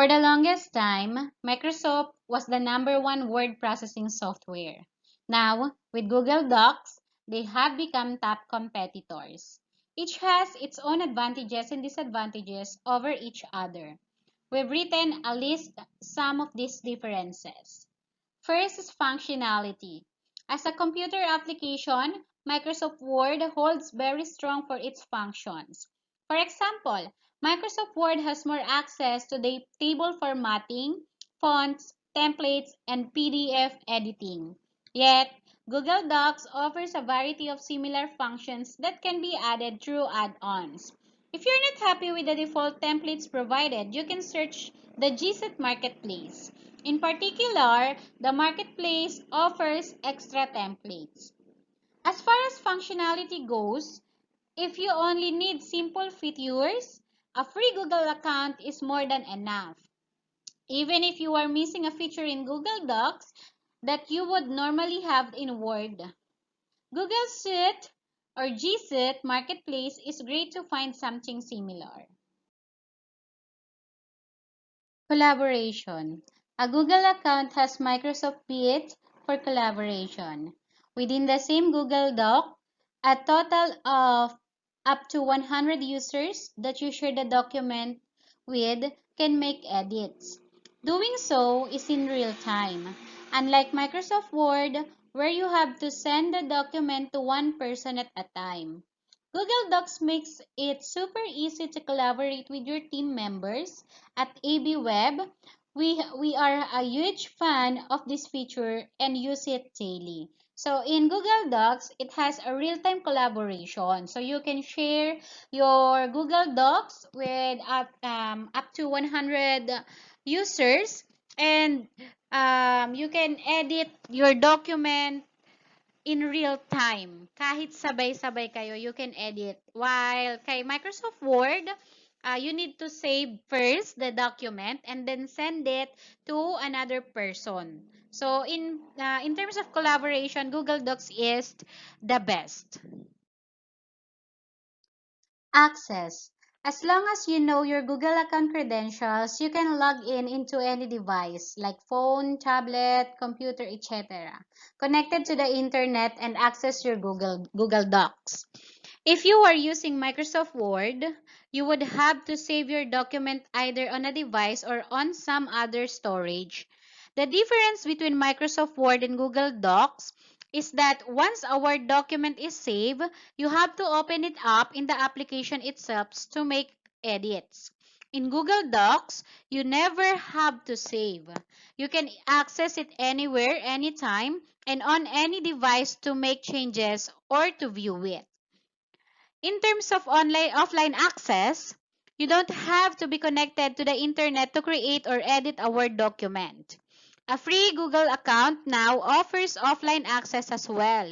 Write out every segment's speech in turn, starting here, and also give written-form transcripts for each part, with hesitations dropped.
For the longest time, Microsoft was the #1 word processing software. Now, with Google Docs, they have become top competitors. Each has its own advantages and disadvantages over each other. We've written a list some of these differences. First is functionality. As a computer application, Microsoft Word holds very strong for its functions. For example, Microsoft Word has more access to the table formatting, fonts, templates, and PDF editing. Yet, Google Docs offers a variety of similar functions that can be added through add-ons. If you're not happy with the default templates provided, you can search the GSET Marketplace. In particular, the marketplace offers extra templates. As far as functionality goes, if you only need simple features, a free Google account is more than enough. Even if you are missing a feature in Google Docs that you would normally have in Word. Google Suite or G Suite Marketplace is great to find something similar. Collaboration. A Google account has Microsoft Meet for collaboration. Within the same Google Doc, a total of up to 100 users that you share the document with can make edits. Doing so is in real time, unlike Microsoft Word, where you have to send the document to one person at a time. Google Docs makes it super easy to collaborate with your team members. At AB Web, we are a huge fan of this feature and use it daily. So in Google Docs, it has a real-time collaboration. So you can share your Google Docs with up to 100 users, and you can edit your document in real time. Kahit sabay-sabay kayo, you can edit. While kay Microsoft Word, you need to save first the document and then send it to another person. So in terms of collaboration, Google Docs is the best. Access. As long as you know your Google account credentials, you can log in into any device like phone, tablet, computer, etc. connected to the internet and access your Google Docs. If you are using Microsoft Word, you would have to save your document either on a device or on some other storage. The difference between Microsoft Word and Google Docs is that once a Word document is saved, you have to open it up in the application itself to make edits. In Google Docs, you never have to save. You can access it anywhere, anytime, and on any device to make changes or to view it. In terms of offline access, you don't have to be connected to the internet to create or edit a Word document. A free Google account now offers offline access as well.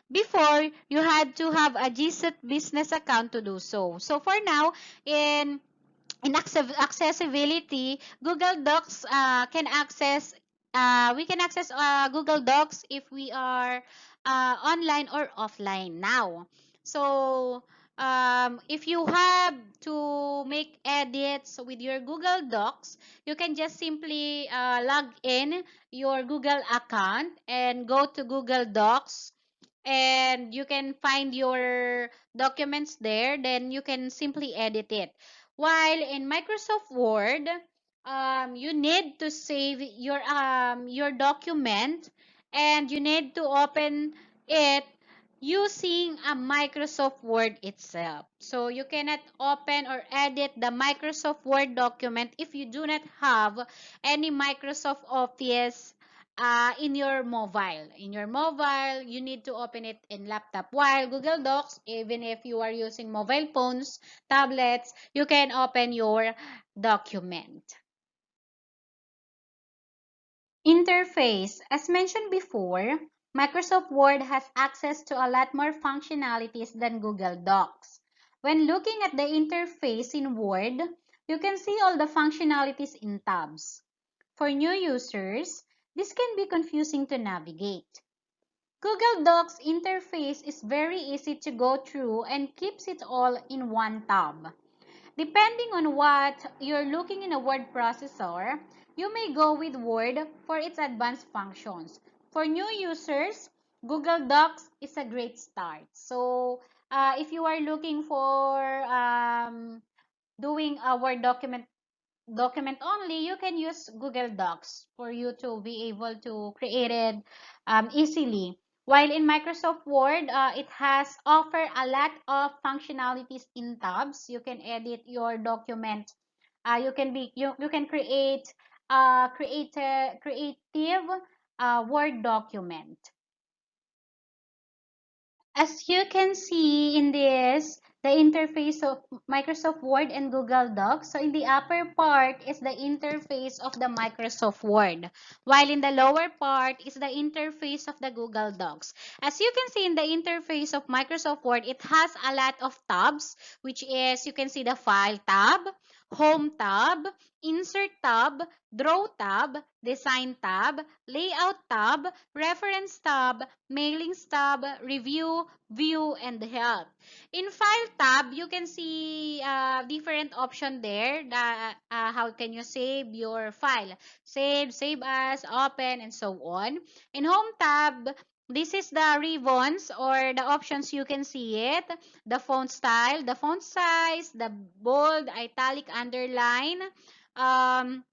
Before, you had to have a GSET business account to do so. So for now, in accessibility, Google Docs can access we can access Google Docs if we are online or offline now. So if you have to make edits with your Google Docs, you can just simply log in your Google account and go to Google Docs, and you can find your documents there. Then you can simply edit it. While in Microsoft Word, you need to save your document, and you need to open it using a Microsoft Word itself. So you cannot open or edit the Microsoft Word document if you do not have any Microsoft Office in your mobile. In your mobile, you need to open it in laptop. While Google Docs, even if you are using mobile phones, tablets, you can open your document. Interface. As mentioned before, Microsoft Word has access to a lot more functionalities than Google Docs. When looking at the interface in Word, you can see all the functionalities in tabs. For new users, this can be confusing to navigate. Google Docs interface is very easy to go through and keeps it all in one tab. Depending on what you're looking in a word processor, you may go with Word for its advanced functions. For new users, Google Docs is a great start. So, if you are looking for doing a Word document only, you can use Google Docs for you to be able to create it easily. While in Microsoft Word, it has offer a lot of functionalities in tabs. You can edit your document. You can create creative Word document. As you can see in this, the interface of Microsoft Word and Google Docs. So in the upper part is the interface of the Microsoft Word, while in the lower part is the interface of the Google Docs. As you can see in the interface of Microsoft Word, it has a lot of tabs, which is you can see the File tab, Home tab, Insert tab, Draw tab, Design tab, Layout tab, Reference tab, Mailings tab, Review, View, and Help. In File tab, you can see different option there. How can you save your file? Save as, open, and so on. In Home tab, this is the ribbons or the options you can see it. The font style, the font size, the bold, italic, underline, um,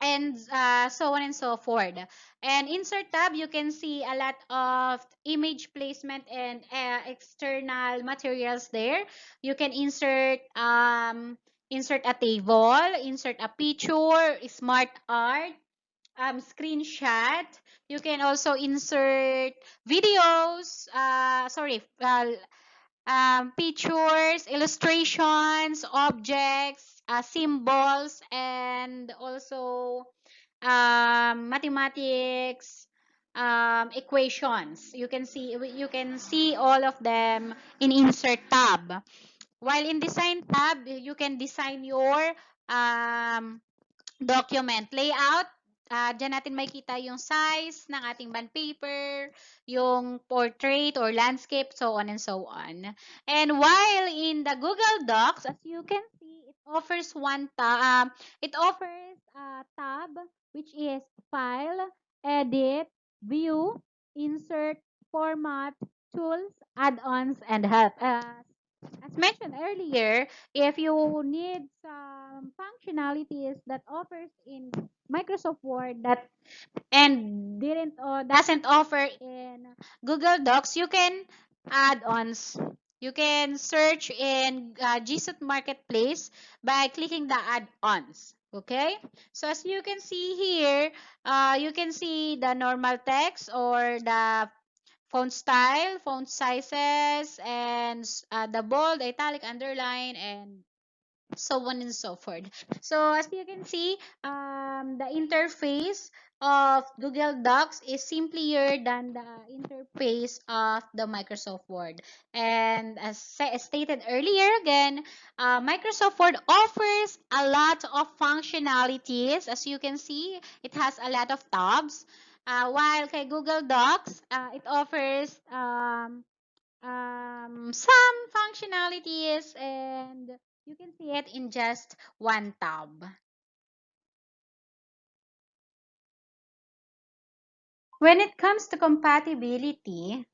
and so on and so forth. And insert tab, you can see a lot of image placement and external materials there. You can insert a table, insert a picture, smart art, screenshot. You can also insert videos, pictures, illustrations, objects, symbols, and also mathematics equations. You can see all of them in insert tab. While in design tab, you can design your um, document layout. Diyan natin makikita yung size ng ating bond paper, yung portrait or landscape, so on and so on. And while in the Google Docs, as you can see, it offers a tab which is File, Edit, View, Insert, Format, Tools, Add-ons, and Help. As mentioned earlier, if you need some functionalities that offers in Microsoft Word that and didn't or doesn't offer in Google Docs, you can add-ons. You can search in G Suite Marketplace by clicking the add-ons. Okay? So as you can see here, you can see the normal text or the font style, font sizes, and the bold, italic, underline, and so on and so forth. So as you can see, the interface of Google Docs is simpler than the interface of the Microsoft Word. And as stated earlier again, Microsoft Word offers a lot of functionalities. As you can see, it has a lot of tabs. While kay Google Docs, it offers some functionalities and you can see it in just one tab. When it comes to compatibility,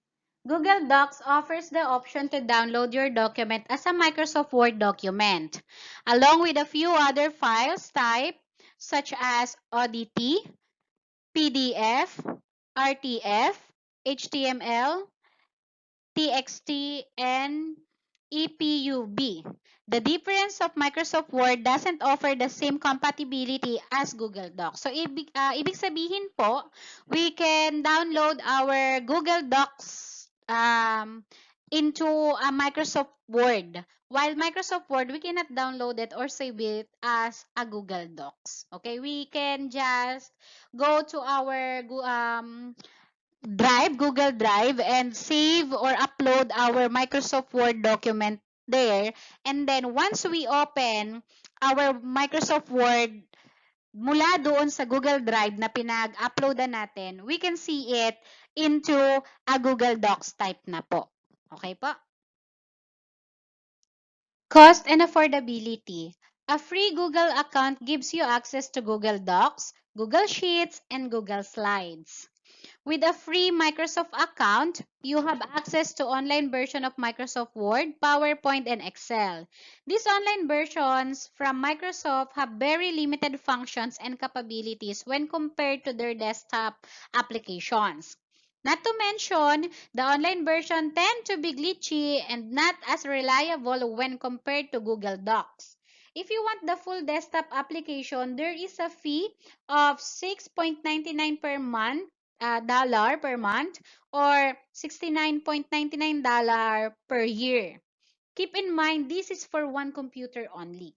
Google Docs offers the option to download your document as a Microsoft Word document, along with a few other files type such as ODT, PDF, RTF, HTML, TXT, and EPUB. The difference of Microsoft Word doesn't offer the same compatibility as Google Docs. So, ibig sabihin po, we can download our Google Docs into a Microsoft Word. While Microsoft Word, we cannot download it or save it as a Google Docs. Okay, we can just go to our Google Drive, and save or upload our Microsoft Word document there. And then once we open our Microsoft Word mula doon sa Google Drive na pinag-uploadan natin, we can see it into a Google Docs type na po. Okay po? Cost and affordability. A free Google account gives you access to Google Docs, Google Sheets, and Google Slides. With a free Microsoft account, you have access to online version of Microsoft Word, PowerPoint, and Excel. These online versions from Microsoft have very limited functions and capabilities when compared to their desktop applications. Not to mention, the online version tend to be glitchy and not as reliable when compared to Google Docs. If you want the full desktop application, there is a fee of 6.99 per month dollar per month or $69.99 per year. Keep in mind this is for one computer only.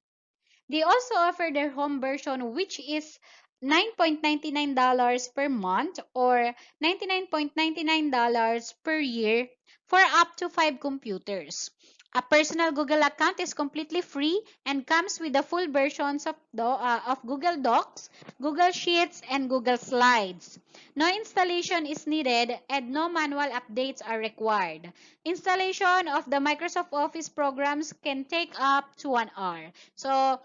They also offer their home version, which is $9.99 per month or $99.99 per year for up to 5 computers. A personal Google account is completely free and comes with the full versions of Google Docs, Google Sheets, and Google Slides. No installation is needed and no manual updates are required. Installation of the Microsoft Office programs can take up to 1 hour. So,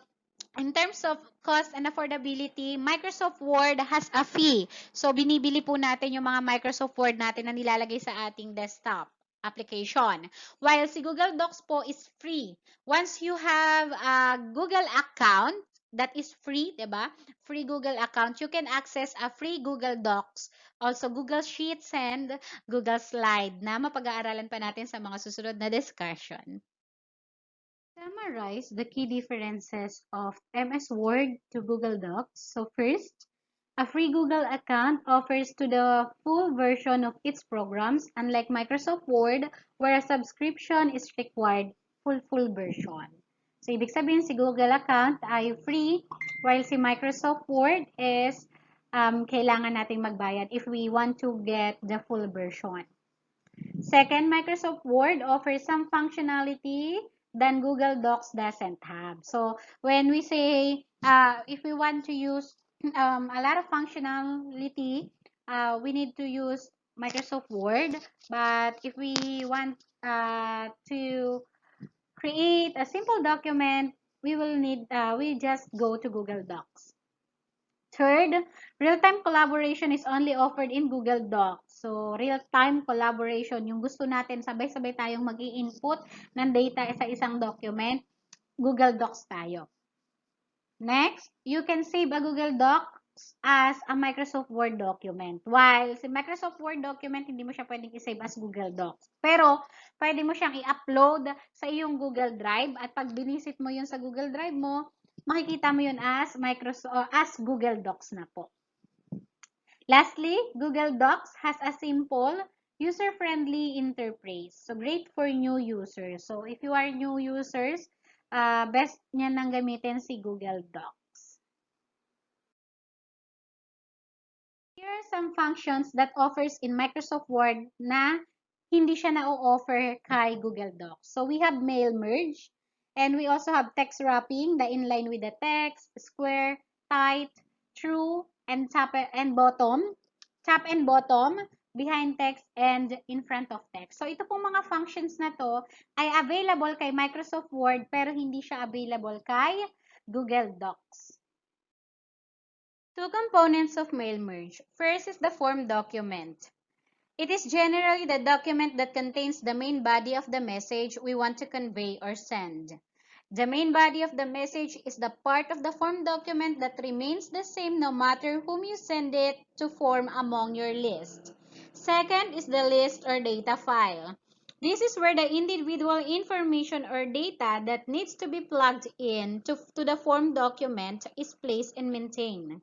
in terms of cost and affordability, Microsoft Word has a fee. So, binibili po natin yung mga Microsoft Word natin na nilalagay sa ating desktop application. While si Google Docs po is free. Once you have a Google account that is free, 'di ba? Free Google account, you can access a free Google Docs, also Google Sheets and Google Slide na mapag-aaralan pa natin sa mga susunod na discussion. Summarize the key differences of MS Word to Google Docs. So first, a free Google account offers to the full version of its programs, unlike Microsoft Word, where a subscription is required full version. So, ibig sabihin si Google account ay free, while si Microsoft Word is kailangan nating magbayad if we want to get the full version. Second, Microsoft Word offers some functionality than Google Docs doesn't have. So when we say if we want to use a lot of functionality, we need to use Microsoft Word. But if we want to create a simple document, we just go to Google Docs. Third, real-time collaboration is only offered in Google Docs. So, real-time collaboration, yung gusto natin sabay-sabay tayong mag-i-input ng data sa isang document, Google Docs tayo. Next, you can save a Google Docs as a Microsoft Word document. While si Microsoft Word document, hindi mo siya pwedeng i-save as Google Docs. Pero, pwede mo siyang i-upload sa iyong Google Drive at pag binisit mo yun sa Google Drive mo, makikita mo yun as Google Docs na po. Lastly, Google Docs has a simple, user-friendly interface. So, great for new users. So, if you are new users, best niya nang gamitin si Google Docs. Here are some functions that offers in Microsoft Word na hindi siya na-offer kay Google Docs. So, we have mail merge, and we also have text wrapping, the inline with the text, square, tight, true, and tap and bottom, behind text, and in front of text. So, ito pong mga functions na to ay available kay Microsoft Word pero hindi siya available kay Google Docs. Two components of mail merge. First is the form document. It is generally the document that contains the main body of the message we want to convey or send. The main body of the message is the part of the form document that remains the same no matter whom you send it to form among your list. Second is the list or data file. This is where the individual information or data that needs to be plugged in to the form document is placed and maintained.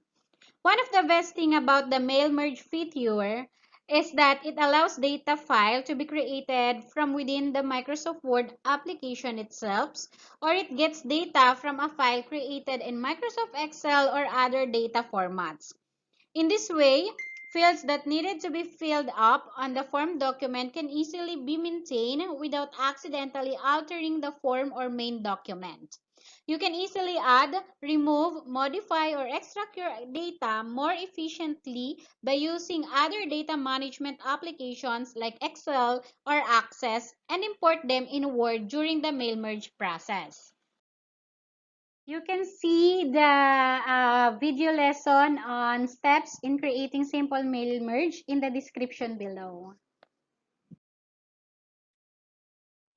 One of the best thing about the mail merge feature is that it allows data file to be created from within the Microsoft Word application itself, or it gets data from a file created in Microsoft Excel or other data formats. In this way, fields that needed to be filled up on the form document can easily be maintained without accidentally altering the form or main document. You can easily add, remove, modify, or extract your data more efficiently by using other data management applications like Excel or Access and import them in Word during the mail merge process. You can see the video lesson on steps in creating simple mail merge in the description below.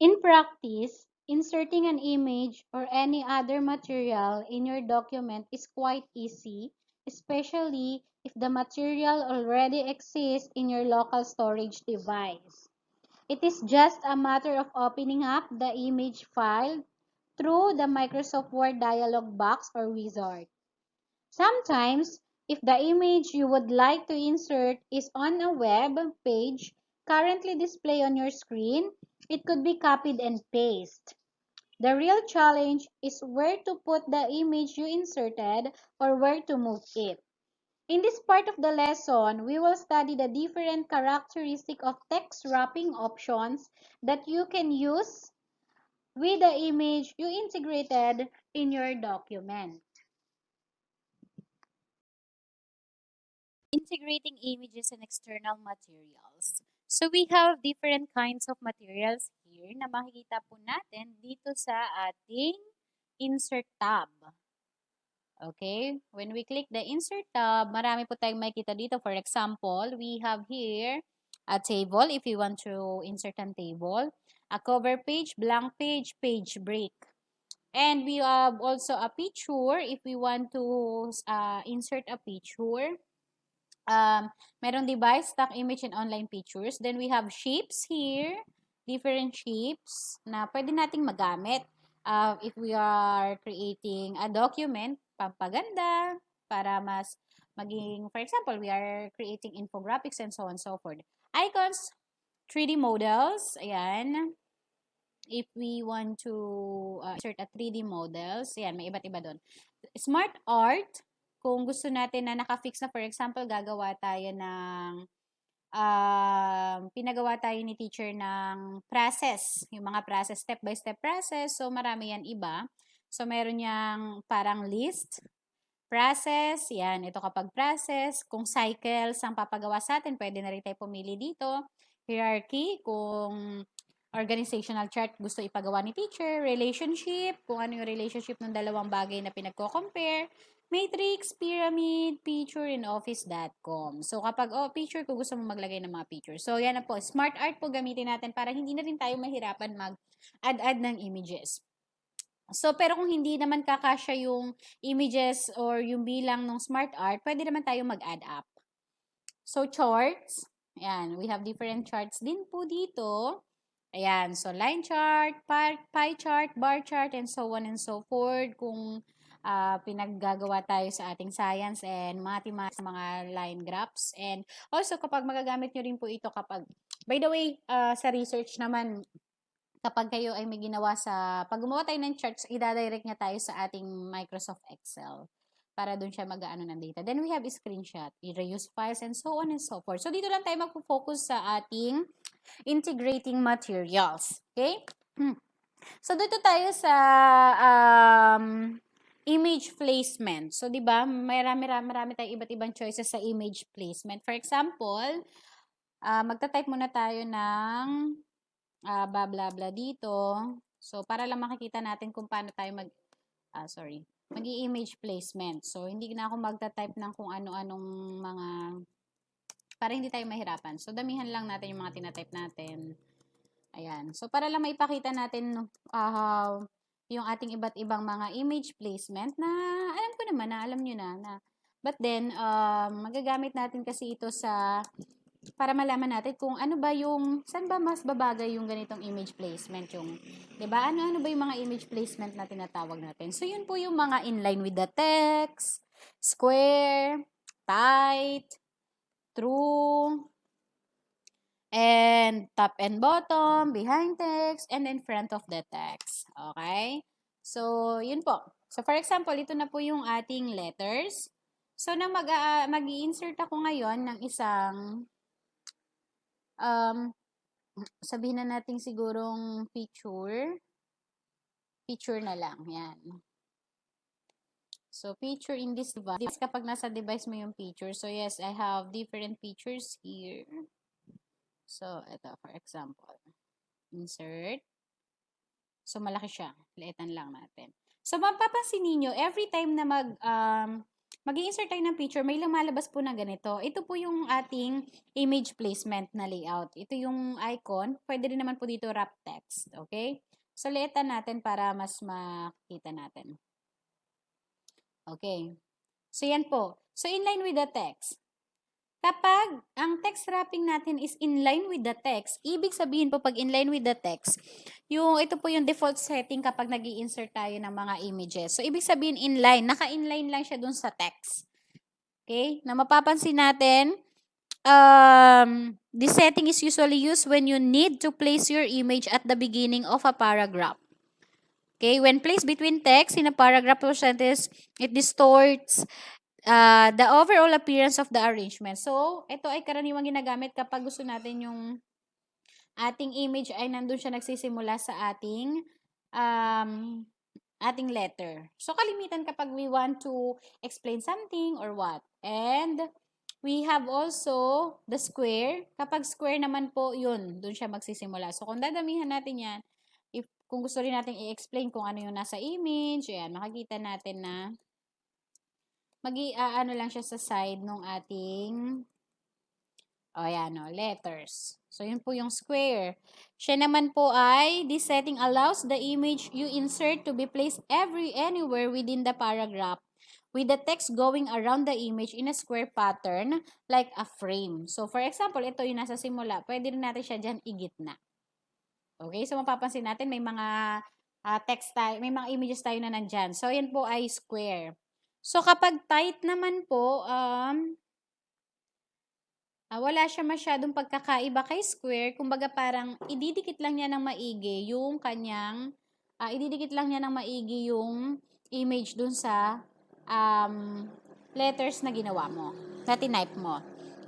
In practice, inserting an image or any other material in your document is quite easy, especially if the material already exists in your local storage device. It is just a matter of opening up the image file through the Microsoft Word dialog box or wizard. Sometimes, if the image you would like to insert is on a web page currently displayed on your screen, it could be copied and pasted. The real challenge is where to put the image you inserted or where to move it. In this part of the lesson, we will study the different characteristics of text wrapping options that you can use with the image you integrated in your document. Integrating images and external materials. So we have different kinds of materials here na makikita po natin dito sa ating insert tab. Okay? When we click the insert tab, marami po tayong makikita dito. For example, we have here a table if you want to insert a table, a cover page, blank page, page break. And we have also a picture if we want to insert a picture. Merong device, stock image, and online pictures. Then we have shapes here, different shapes na pwede nating magamit if we are creating a document, pampaganda, para mas maging, for example, we are creating infographics and so on and so forth. Icons, 3D models, ayan. If we want to insert a 3D models, ayan, may iba't iba doon. Smart art, kung gusto natin na nakafix na, for example, gagawa tayo ng pinagawa tayo ni teacher ng process, yung mga process, step-by-step process. So, marami yan iba. So, meron yang parang list, process, yan, ito kapag process. Kung cycles ang papagawa sa atin, pwede na rin tayo pumili dito. Hierarchy, kung organizational chart gusto ipagawa ni teacher, relationship, kung ano yung relationship ng dalawang bagay na pinagko-compare, matrix, pyramid, picture, and office.com. So, kapag, picture, kung gusto mo maglagay ng mga picture. So, yan na po. Smart art po gamitin natin para hindi na rin tayo mahirapan mag-add-add ng images. So, pero kung hindi naman kakasya yung images or yung bilang ng smart art, pwede naman tayo mag-add up. So, charts. Ayan, we have different charts din po dito. Ayan, so line chart, pie chart, bar chart, and so on and so forth. Kung pinaggagawa tayo sa ating science and mathematics, mga line graphs. And also, kapag magagamit nyo rin po ito kapag, by the way, sa research naman, kapag kayo ay may ginawa sa, pag gumawa tayo ng charts, idadirect niya tayo sa ating Microsoft Excel para doon siya mag-aano ng data. Then we have a screenshot, reuse files, and so on and so forth. So, dito lang tayo magpo-focus sa ating integrating materials. Okay? So, dito tayo sa image placement. So, di ba, marami tayong iba't ibang choices sa image placement. For example, magta-type muna tayo ng blah blah blah dito. So, para lang makikita natin kung paano tayo mag-i-image placement. So, hindi na ako magta-type ng kung ano-anong mga, para hindi tayo mahirapan. So, damihan lang natin yung mga tina-type natin. Ayan. So, para lang maipakita natin yung ating iba't ibang mga image placement na alam ko naman na alam nyo na. But then, magagamit natin kasi ito para malaman natin kung ano ba saan ba mas babagay yung ganitong image placement yung, 'di ba? Ano ba yung mga image placement na tinatawag natin? So, yun po yung mga inline with the text, square, tight, true, and top and bottom, behind text, and in front of the text. Okay? So, yun po. So, for example, ito na po yung ating letters. So, mag-i-insert ako ngayon ng isang sabihin na natin sigurong picture na lang. Yan. So, picture in this device, kapag nasa device mo yung picture. So, yes, I have different pictures here. So, ito, for example, insert. So, malaki siya. Liitan lang natin. So, mapapansin ninyo, every time na mag-i-insert tayo ng picture, may lumalabas po na ganito. Ito po yung ating image placement na layout. Ito yung icon. Pwede rin naman po dito wrap text. Okay? So, liitan natin para mas makita natin. Okay. So, yan po. So, in line with the text. Kapag ang text wrapping natin is in line with the text, ibig sabihin po pag in line with the text, ito po yung default setting kapag nag-i-insert tayo ng mga images. So, ibig sabihin in line, naka-inline lang siya dun sa text. Okay? Na mapapansin natin, this setting is usually used when you need to place your image at the beginning of a paragraph. Okay? When placed between text in a paragraph or sentence, it distorts the overall appearance of the arrangement. So, ito ay karaniwang ginagamit kapag gusto natin yung ating image ay nandun siya nagsisimula sa ating letter. So, kalimitan kapag we want to explain something or what. And, we have also the square. Kapag square naman po, yun, dun siya magsisimula. So, kung dadamihan natin yan, kung gusto rin natin i-explain kung ano yung nasa image, ayan, makikita natin na ano lang siya sa side nung ating letters. So, yun po yung square. Siya naman po ay, this setting allows the image you insert to be placed anywhere within the paragraph with the text going around the image in a square pattern like a frame. So, for example, ito yung nasa simula. Pwede rin natin siya dyan igitna. Okay? So, mapapansin natin may mga text tayo, may mga images tayo na nandyan. So, yan po ay square. So, kapag tight naman po, wala siya masyadong pagkakaiba kay square. Kumbaga parang ididikit lang niya ng maigi yung kanyang, image dun sa letters na ginawa mo, na tinype mo.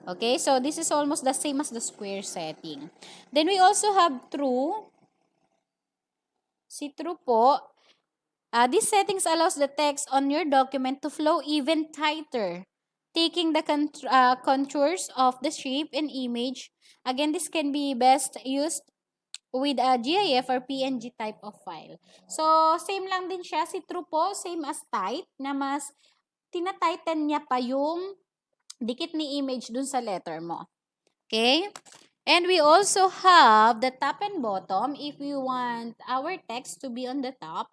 Okay? So, this is almost the same as the square setting. Then, we also have true. Si true po, these settings allows the text on your document to flow even tighter, taking the contours of the shape and image. Again, this can be best used with a GIF or PNG type of file. So, same lang din siya. Si true po, same as tight, na mas tinatighten niya pa yung dikit ni image dun sa letter mo. Okay? And we also have the top and bottom if we want our text to be on the top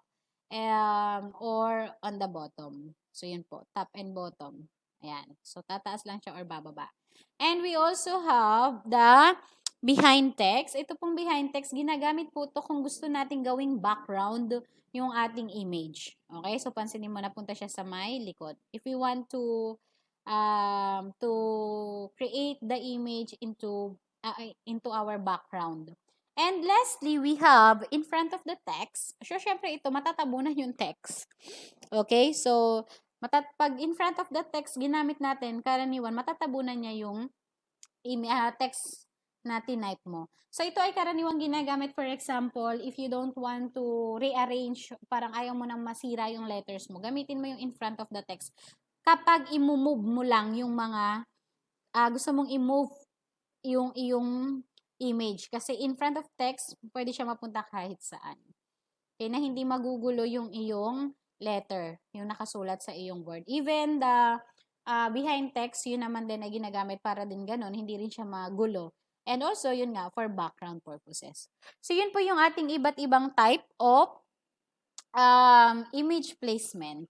or on the bottom. So, yun po. Top and bottom. Ayan. So, tataas lang siya or bababa. And we also have the behind text. Ito pong behind text, ginagamit po ito kung gusto natin gawing background yung ating image. Okay? So, pansinin mo, napunta siya sa may likod. If we want to create the image into our background. And lastly, we have in front of the text. So, syempre ito, matatabunan yung text. Okay? So, pag in front of the text, ginamit natin, karaniwan, matatabunan niya yung text na tinype mo. So, ito ay karaniwang ginagamit, for example, if you don't want to rearrange, parang ayaw mo nang masira yung letters mo, gamitin mo yung in front of the text. Kapag i-move mo lang yung mga, gusto mong i-move yung iyong image. Kasi in front of text, pwede siya mapunta kahit saan. Okay, na hindi magugulo yung iyong letter, yung nakasulat sa iyong word. Even the behind text, yun naman din ay ginagamit para din ganun, hindi rin siya magulo. And also, yun nga, for background purposes. So, yun po yung ating iba't ibang type of image placement.